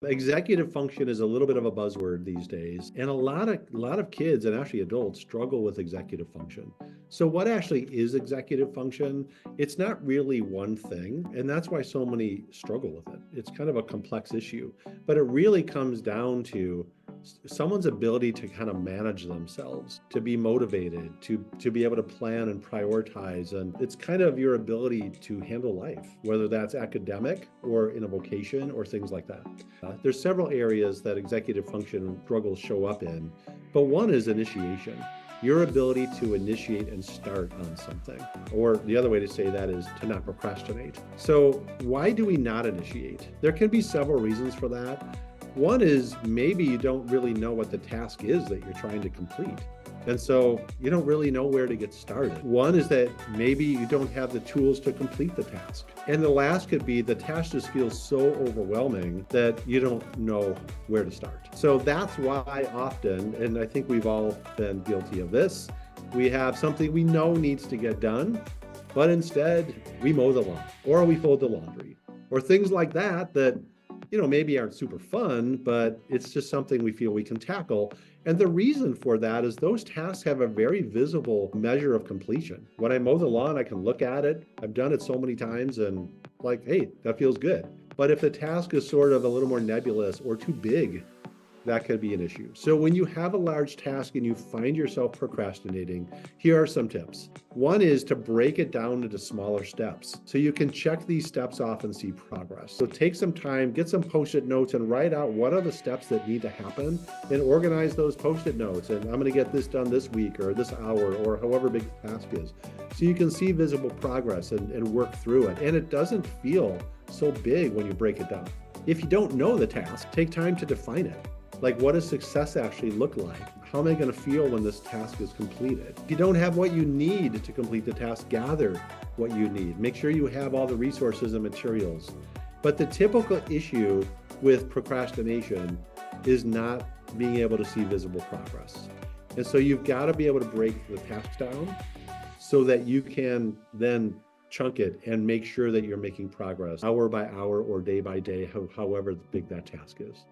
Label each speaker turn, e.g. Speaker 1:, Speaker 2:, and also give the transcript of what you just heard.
Speaker 1: Executive function is a little bit of a buzzword these days, and a lot of kids and actually adults struggle with executive function. So what actually is executive function? It's not really one thing, and that's why so many struggle with it. It's kind of a complex issue, but it really comes down to someone's ability to kind of manage themselves, to be motivated, to be able to plan and prioritize. And it's kind of your ability to handle life, whether that's academic or in a vocation or things like that. There's several areas that executive function struggles show up in, but one is initiation. Your ability to initiate and start on something. Or the other way to say that is to not procrastinate. So why do we not initiate? There can be several reasons for that. One is maybe you don't really know what the task is that you're trying to complete. And so you don't really know where to get started. One is that maybe you don't have the tools to complete the task. And the last could be the task just feels so overwhelming that you don't know where to start. So that's why often, and I think we've all been guilty of this, we have something we know needs to get done, but instead we mow the lawn or we fold the laundry or things like that maybe aren't super fun, but it's just something we feel we can tackle. And the reason for that is those tasks have a very visible measure of completion. When I mow the lawn, I can look at it. I've done it so many times and like, hey, that feels good. But if the task is sort of a little more nebulous or too big, that could be an issue. So when you have a large task and you find yourself procrastinating, here are some tips. One is to break it down into smaller steps so you can check these steps off and see progress. So take some time, get some post-it notes and write out what are the steps that need to happen and organize those post-it notes. And I'm going to get this done this week or this hour or however big the task is. So you can see visible progress and work through it. And it doesn't feel so big when you break it down. If you don't know the task, take time to define it. Like, what does success actually look like? How am I going to feel when this task is completed? If you don't have what you need to complete the task, gather what you need. Make sure you have all the resources and materials. But the typical issue with procrastination is not being able to see visible progress. And so you've got to be able to break the task down so that you can then chunk it and make sure that you're making progress hour by hour or day by day, however big that task is.